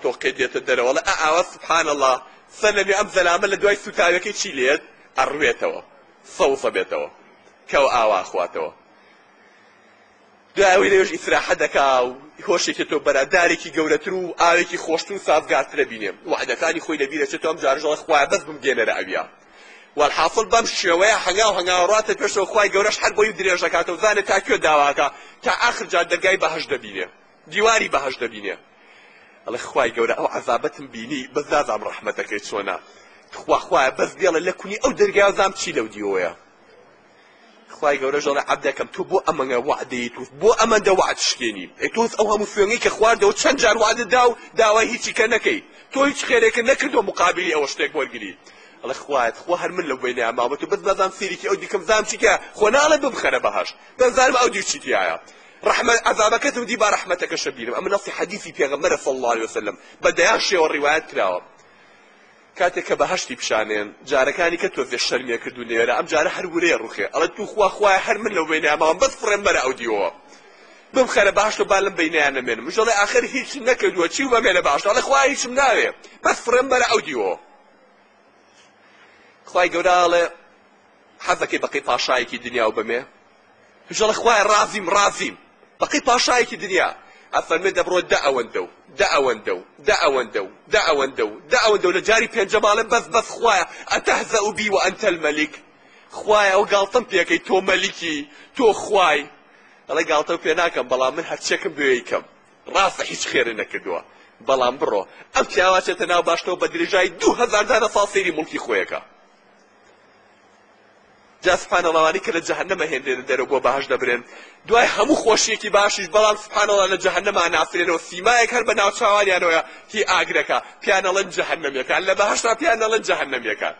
تۆقێ دێتە دەرەوەڵە ئاوە سبحان الله سەلەمی ئەم زەلامە لە دوای سوتاوەکەی چی لێت ئەڕوێتەوە سەوسە بێتەوە کەو ئاوا خواتەوە دوایەوەی لەوێژ ئیسراحە دەکا و هۆشێکی تۆ بەرادارێکی گەورەتر و ئاوێکی خۆشتر و سازگارترە بینێم وعدەکانی خۆی لەبیرەچێتەوە ئەم جارژەڵە خوایە بەس بمگێنەرە ئەویا والحاصل بەم شێوەیە هەنگاو هەنگاوڕاتە پێشەوە خوای گەورەش هەر بۆی درێژ دەکاتەوە زانێت تا کوێ داواکە تا ئاخر جار دەرگای بەهەش دەبینێ دیواری بەهەش دەبینێ ئەڵێ خوای گەورە ئەو عەزابەتم بینی بەس نازام ڕەحمەتەکەی چۆنە خوایە بەس دێڵە لە کونی ئەو دەرگایە زام چی لەو دیوەیە خوای گەورە ژەڵێ عەبدەکەم تۆ بۆ ئەمەنگە وعدەیت و بۆ ئەمەندە وعد شکێنی تۆز ئەو هەموو سوێنەی کە خواردەوە چەند جار وعدت دا و داوای هیچی کە نەکەی تۆ هیچ خێرێکە نەکردەوە مقابلی ئەوە شتێک وەرگری ئەڵێ خوایەت خوا هەر من لەو بینەیە ماوە تۆ بەس بەزام سیرێکی ئەو دیکەم زام چیکە خۆ ناڵێ بمخەرە بەهەشت بەزانم ئەو دی چی تایە رحمة عذابكتم دي با رحمتك شبيرم أما نصي حديثي في غمرة صلى الله عليه وسلم بدأ شيء والروايات كراوة كاتك بهشتي بشانين جاركاني كتو في الشرمية كدوني أم جار حر وري الرخي قالت تو خوا حر من لو بيني أمام بس فرم برا أوديوه بمخرب بهشتو بالم بيني أنا من مش الله آخر هيك نكدوا شيء وما بين بهشتو الله خوا هيك مناوي بس فرم برا أوديوه خوا يقول حظك بقي طاشايك الدنيا وبمه مش الله خوا رازم بقي پاشایەکی دنیا ئەفەرمێ دەبڕۆ دەئەوەندە لە جاری پێنجەماڵێ بەس خوایە ئەتەهزەء بی وأنت المەلیک خوایە ئەو گاڵتەم پێکەی تۆ مەلیکی تۆ خوای ئەڵێ گاڵتە پێ ناکەم بەڵام من هەرچێکم بوێ یکەم ڕاستە هیچ خێرە نەکردووە بەڵام بڕۆ ئەم پیاوە چێتە ناو باشتەوە بە درێژایی 2000 دانە ساڵ سەیری موڵکی خۆیەکە جا سبحان الله کە لە جەهەنەمە هێندێنە دەرەوە بۆ بەهەشت دەبرێن دوای هەموو خۆشیەکی باشیش بەڵام سبحان الله لە جەهەنەمە ئەناسرێنەوە سیمایەک هەر بە ناو چاوانیانەوەیە هی ئاگرەکە پیان ئەڵێن جەهەنەمیەکان لە بەهەشتا پیان ئەڵێن جەهەنەمیەکان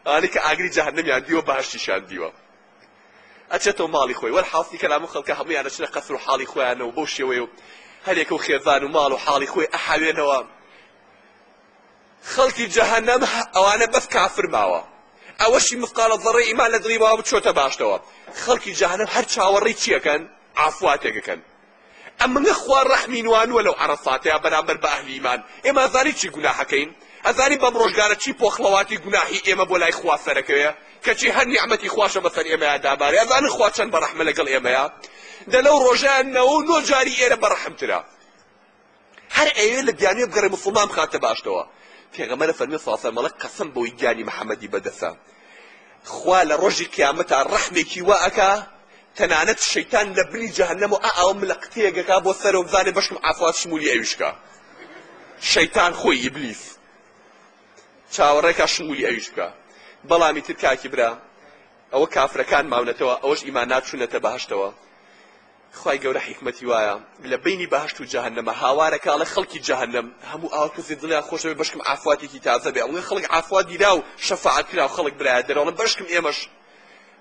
ئەوانەی کە ئاگری جەهەنەمیان دیوە بەهەشتیشان دیوە ئەچێتەوە ماڵی خۆی وەرحاڵی کەلام و خەڵکە هەموویان ئەچنە قەسر و حاڵی خۆیانەوە بەو شێوەیە و هەرێکە و خێزان و ماڵ و حاڵی خۆی ئەحاوێنەوە خەڵکی جەهەنەم ئەوانە بەس کافر ماوە ئەوەشی مثقال ذرە ئیمان لە دڵی وا بچۆتە باشتەوە خەڵکی جەهەنەم هەر چاوەڕێی چیەکەن عافواتێکەکەن ئەمە خوا ڕەحمی نوانووە لەو عەرەفاتەیە بەرامبەر بە ئەهلی ئیمان ئێمە ئەزانی چی گوناحەکەین ئەزانی بەم ڕۆژگارە چی پۆخڵەواتی گوناحی ئێمە بۆ لای خوا سەرەکەوێ کەچی هەر نیعمەتی خواشە بەسەر ئێمەیە دابارێ ئەزانن خوا چەند بەڕەحمە لەگەڵ ئێمەیە دە لەو ڕۆژانەوە نۆ جاری ئێرە بەڕەحمترە هەر ئەوێ لە بیانوێ بگەڕێ موسڵمان بخاتە باشتەوە پێغەمبەر فەرمی صلی الله علیه و سلم مەڵێ قەسەم بەوەی گیانی محەممەدی بەدەسە خوا لە ڕۆژی قیامەتە ڕەحمێکی وا ئەکا تەنانەت شەیتان لە بنی جەهەنەم و ئەوە ملەقتەیەکەکا بۆ سەرەوە بزانێ بەشم ئافات شمولی ئەویشکە شەیتان خۆی ئیبلیس چاوەڕێکا شمولی ئەویش بکە بەڵامی تر کاکی برا ئەوە کافرەکان ماونەتەوە ئەوەش ئیمان ناچوونەتە بەهەشتەوە خوای گەورە حیکمەتی وایە لە بینی بەهەشت و جەهەنەمە هاوارەکە ئەڵێ خەڵکی جەهەنەم هەموو ئاوا کەسێ دڵیان خۆشەوێ بەشکم ئافاتێکی تازە بێ ئەوڵێ خەڵک ئافات دیرا و شەفاعەت کرا و خەڵک برایە دەرەوەڵێن بەشکم ئێمەش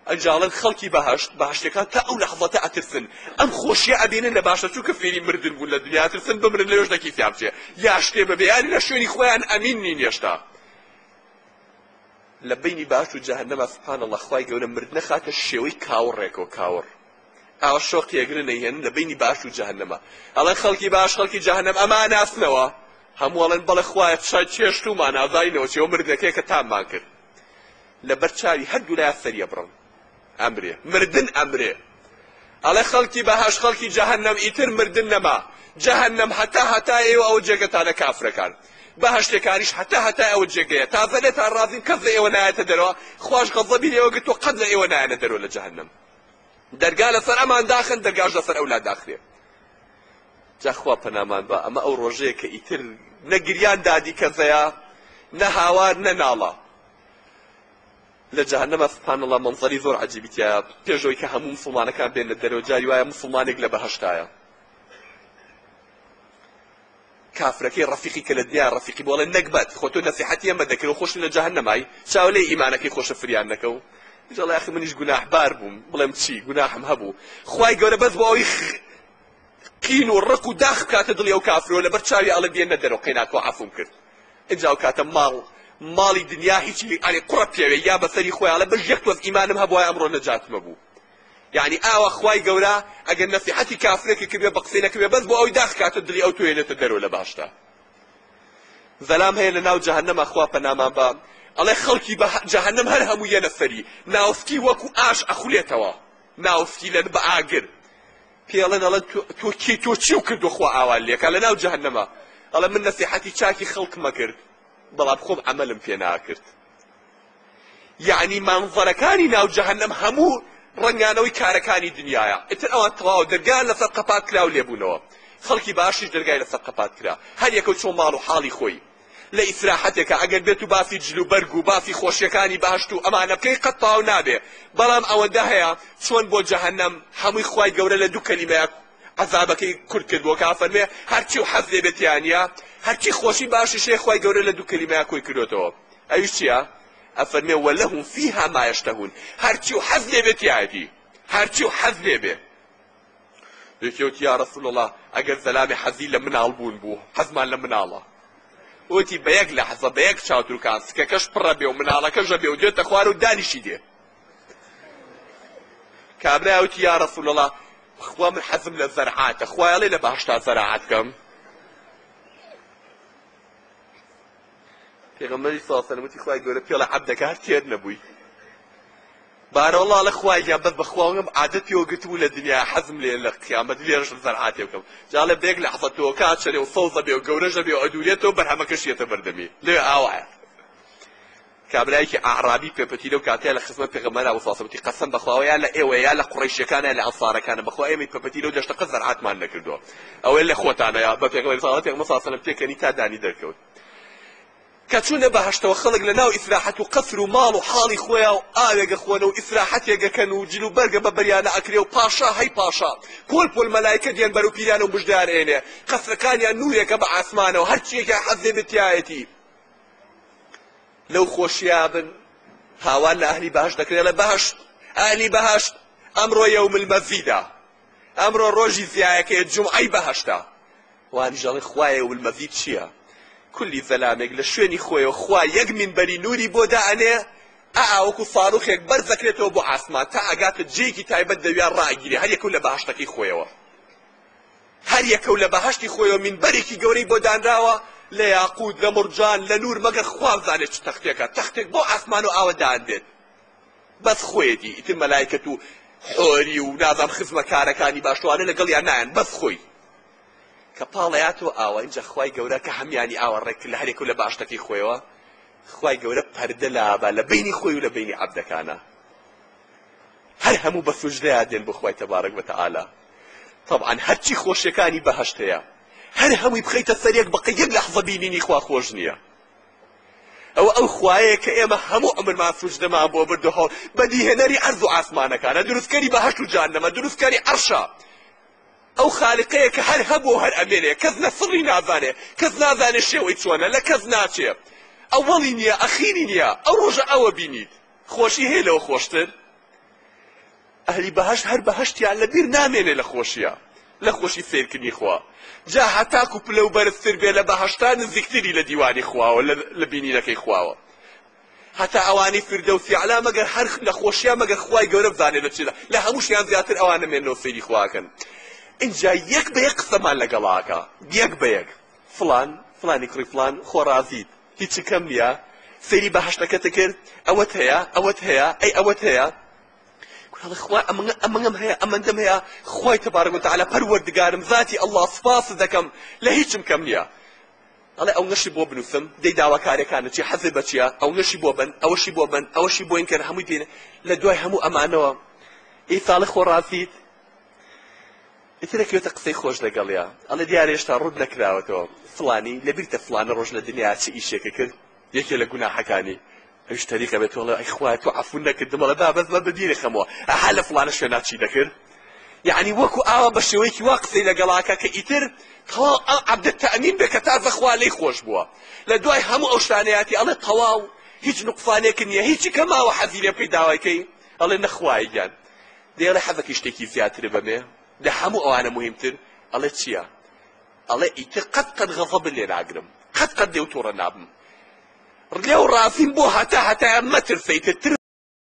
ئەجاڵن خەڵکی بەهەشت بەهەشتەکان تا ئەو لەحظەتە ئەترسن ئەم خۆشیە ئەبێنن لە باشە چووکە فێری مردن بوون لە دنیا ئەترسن بمرن لەوێش دەکیفیان بچێ یا شتێ بەبێ یانی لە شوێنی خۆیان ئەمین نین هێشتا لە بینی بەهەشت و جەهەنەمە سبحان الله خوای گەورە مردنە خاتە شێوەی کاوەڕێکەوە کاوەڕ ئاوا شۆقی ئەگرن نەیهێنن لە بینی باش و جەهەنەمە ئەڵێن خەڵکی باش خەڵکی جەهەنەم ئەمان ناسنەوە هەموو ئەڵێن بەڵێ خوایە چای چێشتومان ئازاینەوە چێوە مردنەکەی کە تاممان کرد لەبەر چاوی هەردوو لای سەریە بڕن ئەمرێ مردن ئەمرێ ئەڵێ خەڵکی بەهاش خەڵکی جەهەنەم ئیتر مردن نەما جەهەنەم هەتا ئێوە ئەوە جێگەتانە کافرەکان بەهەشتەکانیش هەتا ئەوە جێگەیە تازە لێتان ڕازین کەس لە ئێوە نایەتە دەرەوە خوش غەضەبی لێوە گرتووە قەت لە ئێوە نایەنە دەرەوە لە جەهەنەم دەرگا لەسەر ئەمان داخن دەرگاش لەسەر ئەولا داخرێ جا خوا پەنامان بە ئەمە ئەو ڕۆژەیە کە ئیتر نەگریان دادی کەزەیە نە هاوار نە ناڵە لە جەهەنەمە سبحان الله مەنزەری زۆر عەجیبی تایە پێشەوەی کە هەموو موسڵمانەکان بێنە دەرەوە جاری وایە موسڵمانێک لە بەهەشتایە کافرەکەی ڕەفیقی کە لە دنیا ڕەفیقی بۆڵێ نەکبەت خۆ تۆ نەسیحەتی ئەمە دەکرێ و خۆش لە جەهەنەمای چاو لێ ئیمانەکەی خۆشە فریان نەکە و جڵی ئەخی منیش گوناحبار بووم بڵێم چی گوناحم هەبوو خوای گەورە بەس بۆ ئەوەی قین و ڕق و داخ بکاتە دڵی ئەو کافرەوە لەبەر چاوی ئەڵێ بێنە دەرەوە قەیناکۆ عەفوم کرد ئینجا ئەو کاتە ماڵی دنیا هیچی ئەڵێ قوڕە پێوێ یا بەسەری خۆی ئەڵێ بەش یەک تۆز ئیمانم هەبووە ئەمڕۆ نەجاتمە بوو یعنی ئاوا خوای گەورە ئەگەر نەسیحەتی کافرێکی کردوێ بە قسەی نەکردوێ بەس بۆ ئەوەی داخ بکاتە دڵی ئەو توێنێتە دەرەوە لە باشتا زەلام هەیە لە ناو جەهەنەما خوا پەنامان بە ئەڵێ خەڵکی بە جەهەنەم هەر هەموو یە نەفەری ناوفتی وەکو ئاش ئەخولێتەوە ناوفتی لەن بە ئاگر پێڵێن ئەڵێن تۆ چی و کردووە خوا ئاوا لێکە لە ناو جەهەنەما ئەڵێ من نەسیحەتی چاکی خەڵکمە کرد بەڵام خۆم عەمەلم پێ ناکرد یعنی مانزەرەکانی ناو جەهەنەم هەموو ڕەنگانەوەی کارەکانی دنیاە ئیتر ئەوان تەواو دەرگان لەسەر قەپات کرا و لێبوونەوە خەڵکی باشیش دەرگای لەسەر قەپات کرا هەر یەکە چۆن ماڵ و حاڵی خۆی لە ئیسراحەتێکە ئەگەر بێت و باسی جل و بەرگ و باسی خۆشیەکانی باشت و ئەمانە بکەی قەت تەواو نابێ بەڵام ئەوەندە هەیە چۆن بۆ جەهەنەم هەمووی خوای گەورە لە دوو کەلیمەیە عەزابەکەی کورت کرد بۆ کافەرمێ هەرچی و حەز لێ بێت یانە هەرچی خۆشی باشیشێ خوای گەورە لە دوو کەلیمەیە کۆی کردوێتەوە ئەویش چییە ئەفەرمێ وەلەهم فیها ما یەشتەهون هەرچی و حەز لێ بێت یادی هەرچی و حەز لێ بێ یەکێوتی یا ڕەسوول الله ئەگەر زەلامی حەزی لە مناڵ بوون بوو حەزمان لە مناڵە وتی بە یەک لەحزە بە یەک چاوتروکان سکەکەش پڕە بێ و مناڵەکەژە بێ و دێتە خوار و دانیشی دێ کابرا وتی یا ڕەسوول الله خوا من حەزم لە زەرعاتە خوای ئەڵێ لە بەهەشتا زەرعات بکەم پێغەمبەری سڵ سەلەم وتی خوای گەورە پێڵە عەبدەکە هەر تێر نەبووی بارەوەڵڵا لە خوایان بەس بە خواوەم عادەتیەوە گرتبوو لە دنیا حەزم لێ لە قیامەت لێرەش زەرعاتێ بکەم جاڵێ بێک لە حەزەتەوە کات شەرێ و سەوزە بێ و گەورەژە بێ و ئەدورێتەوە بەرهەمەکەش یێتە بەردەمی لێ ئاوایە کابرایەکی ئاعرابی پێپەتی لەو کاتەیە لە خزمەت پێغەمبەرا و سڵ وتی قەسەم بەخواوە یا لە ئێوە یا لە قوڕەیشیەکانە لە ئەنسارەکانە بەخوا ئێمەی پێپەتی لەو دەشتەقە زەرعاتمان نەکردووە ئەوەی لە خۆتانەیە بە پێغەمبەری سڵ سەلەم پێکەنی تا دانی دەرکەوت کە چوونە بەهەشتەوە خەڵک لە ناو ئیسراحەت و قەسر و ماڵ و حاڵی خۆیان و ئاوێگە خۆنە و ئیسراحەتێگەکەن و جل و بەرگە بە بەریانە ئەکرێ و پاشا هەی پاشا پۆل پۆل مەلایکە دێن بەرەو پیرانە و مژدار ئێنێ قەسرەکانیان نورێکە بە ئاسمانەوە هەر چیەکە حەز لێ بێتایەتی لەو خۆشییا بن هاوان لە ئەهلی بەهەشت دەکرێت لە بەهەشت ئەهلی بەهەشت ئەمڕۆ یەوم المەزیدە ئەمڕۆ ڕۆژی زیایەکەیە جومعەی بەهەشتە وانی ژەڵێ خوایە یەوم المەزید چییە کولی زەلامێک لە شوێنی خۆیەوە خوا یەک مینبەری نووری بۆ دائەنێ ئاوەکو ساڕوخێک بەرزەکرێتەوە بۆ ئاسمان تا ئەگاتە جێیەکی تایبەت دەویان ڕائگیرێ هەر یەکەو لە بەهەشتەکەی خۆیەوە هەر یەکەو لە بەهەشتی خۆیەوە مینبەرێکی گەورەی بۆ دانراوە لە یاقوت لە مرجان لە نور مەگەر خوا بزانێت چ تەختێکە تەختێک بۆ ئاسمان و ئاوە دائەندێت بەس خۆیەتی ئیتر مەلایکەت و حۆری و نازام خزمەکارەکانی باشتوانە لەگەڵیان نایەن بەس خۆی کە پاڵەیاتەوە ئاوە اینجا خوای گەورە کە هەمیانی ئاوە ڕێک لە هەرێک و لە باشتەکەی خۆیەوە خوای گەورە پەردە لابە لە بینی خۆی و لە بینی عەبدەکانە هەر هەموو بە سوجدەیە دێن بۆ خوای تەبارەک وەتەعالا طبعا هەرچی خۆشیەکانی بەهەشت هەیە هەر هەمووی بخەیتە سەرێک بەقە یەک لەحزە بینینی خوا خۆش نییە ئەو خوایە کە ئێمە هەموو عمرمان سوجدەمان بۆ بردو هەڵ بەدیهێنەری عەرز و ئاسمانەکانە دروستکەری بەهەشت و جەهەنەمە دروستکەری عەرشە ئەو خالقەیە کە هەر هەبوو هەر ئەمێنێ کەس نەسڕی نازانێ کەس نازانێ شێوەی چۆنە لە کەس ناچێ ئەوەڵی نییە ئەخیری نییە ئەو ڕۆژە ئەوە بینیت خۆشی هەیە لەوە خۆشتر ئەهلی بەهەشت هەر بەهەشتیان لەبیر نامێنێ لە خۆشیە لە خۆشی سیرکردنی خوا جا هەتاکو پلە و بەرزتر بێ لە بەهەشتا نزیکتری لە دیوانی خواوە لە بینینەکەی خواوە هەتا ئەوانەی فردەوسی عەلا مەگەر هەر لە خۆشیان مەگەر خوای گەورە بزانێت لە چێدا لە هەمووشیان زیاتر ئەوانە مێنەوە سەیری خواکەن اینجا یەک بە یەک قسەمان لەگەڵاکە یەک بە یەک فلانی کوڕی فلان خۆڕازیت هیچی کەم نییە سەیری بەهەشتەکەتە کرد ئەوەت هەیە ئەوەت هەیە ئەی ئەوەت هەیە خوا ئەمەم هەیە ئەمەندەم هەیە خوای تەبارەک وتەعالا پەروەردگارم ذاتی ئەڵڵا سوپاست دەکەم لە هیچم کەم نییە ئەڵێ ئەو نەشی بۆ بنووسم دەی داواکارەکانە چی حەزت بە چییە ئەو نەشی بۆ بن ئەوەشی بۆ بن ئەوەشی بۆ ئینکەر هەمووی پێنە لە دوای هەموو ئەمانەوە ئەی ساڵی خۆڕازیت ئیترەکەوێتە قسەی خۆش لەگەڵیا ئەڵێ دیارە هێشتا ڕوود نەکراوەتەوە فڵانی لەبیرتە فڵانە ڕۆژ لە دنیا چ ئیشێکە کرد یەکێ لە گوناحەکانی ئەوش تەریقە بێت وڵێ ئەی خوای تۆ عەفو نەکردم وەڵێ با بەس بە بەدیرە خەمەوە ئەها لە فڵانە شوێنا چی دەکرد یعنی وەکو ئاوا بە شێوەیەکی وا قسەی لەگەڵاکە کە ئیتر تەواو عەبدە تەئمین بێ کە تازە خوا لێی خۆش بووە لە دوای هەموو ئەو شتانەیەتی ئەڵێ تەواو هیچ نوقسانێک نییە هیچی کەماوە حەزی لێ بکەی داوایکەی ئەڵێ نەخوای گیان دێڵێ حەزەکەی شتێکی زیاترە بەمێ لە هەموو ئەوانە مهمتر ئەڵێ چییە ئەڵێ ئیتر قەت غەضەب لێ ناگرم قەت دێ و تۆڕە نابم لێو ڕازیم بۆ هەتا مەترسەیتر